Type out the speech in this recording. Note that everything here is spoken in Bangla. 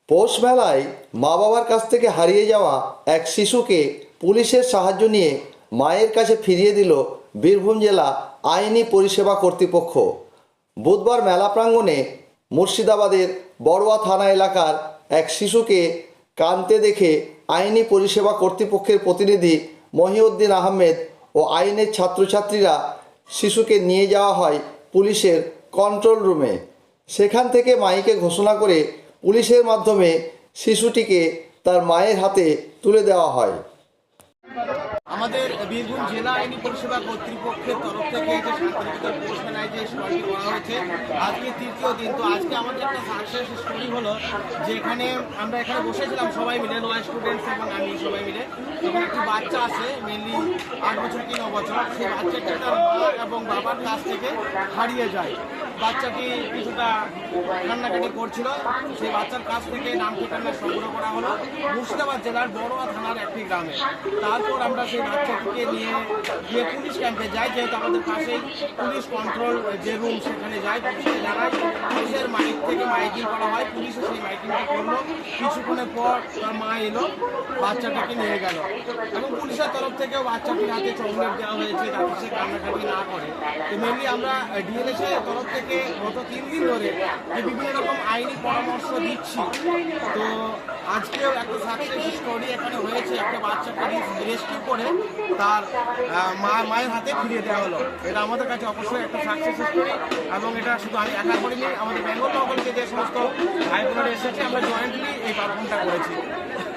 পৌষ মেলায় মা বাবার কাছ থেকে হারিয়ে যাওয়া এক শিশুকে পুলিশের সাহায্য নিয়ে মায়ের কাছে ফিরিয়ে দিল বীরভূম জেলা আইনি পরিষেবা কর্তৃপক্ষ। বুধবার মেলা প্রাঙ্গণে মুর্শিদাবাদের বড়ুয়া থানা এলাকার এক শিশুকে কাঁদতে দেখে আইনি পরিষেবা কর্তৃপক্ষের প্রতিনিধি মহিউদ্দিন আহমেদ ও আইনের ছাত্রছাত্রীরা শিশুকে নিয়ে যাওয়া হয় পুলিশের কন্ট্রোল রুমে। সেখান থেকে মাইকে ঘোষণা করে পুলিশের মাধ্যমে শিশুটিকে তার মায়ের হাতে তুলে দেওয়া হয়। আমাদের বীরভূম জেলা আইনি পরিষেবা কর্তৃপক্ষের তরফ থেকে যে শান্তিনিকেতন পৌষ মেলায় যে স্টলটি করা হয়েছে, আজকে তৃতীয় দিন। তো আজকে আমাদের একটা সাকসেস স্টোরি হলো যে আমরা এখানে বসেছিলাম সবাই মিলে, ল স্টুডেন্টস এবং আমি সবাই মিলে। এবং একটি বাচ্চা আছে, মেনলি 8 বছর কি 9 বছর, সেই বাচ্চাটি তার মা এবং বাবার কাছ থেকে হারিয়ে যায়। বাচ্চাটি কিছুটা কান্নাকাটি করছিল, সেই বাচ্চার কাছ থেকে নাম ঠিকানা সংগ্রহ করা হলো মুর্শিদাবাদ জেলার বড়ুয়া থানার একটি গ্রামে। তারপর আমরা সেই বাচ্চাটিকে নিয়ে পুলিশ ক্যাম্পে যাই, যেহেতু আমাদের পাশেই পুলিশ কন্ট্রোল যে রুম, সেখানে যাই। পুলিশের জায়গায় পুলিশের মাইক থেকে মাইকিং করা হয়, পুলিশও সেই মাইকিংটা করলো। কিছুক্ষণের পর তার মা এলো, বাচ্চাটাকে নিয়ে গেল এবং পুলিশের তরফ থেকেও বাচ্চাটির হাতে চকলেট দেওয়া হয়েছে যাতে সে কান্নাকাটি না করে। তো মেনলি আমরা ডিএলএস এর তরফ থেকে গত 3 দিন ধরে যে বিভিন্ন রকম আইনি পরামর্শ দিচ্ছি। তো আজকেও একটা সাকসেস স্টোরি এখানে হয়েছে, একটা বাচ্চাকে রেস্কিউ করে তার মায়ের হাতে ফিরিয়ে দেওয়া হলো। এটা আমাদের কাছে অবশ্যই একটা সাকসেস স্টোরি এবং এটা শুধু আমি একা করিনি, আমাদের বেঙ্গল মহল থেকে যে সমস্ত ভাই বোনেরা এসেছে আমরা জয়েন্টলি এই পারফর্মটা করেছি।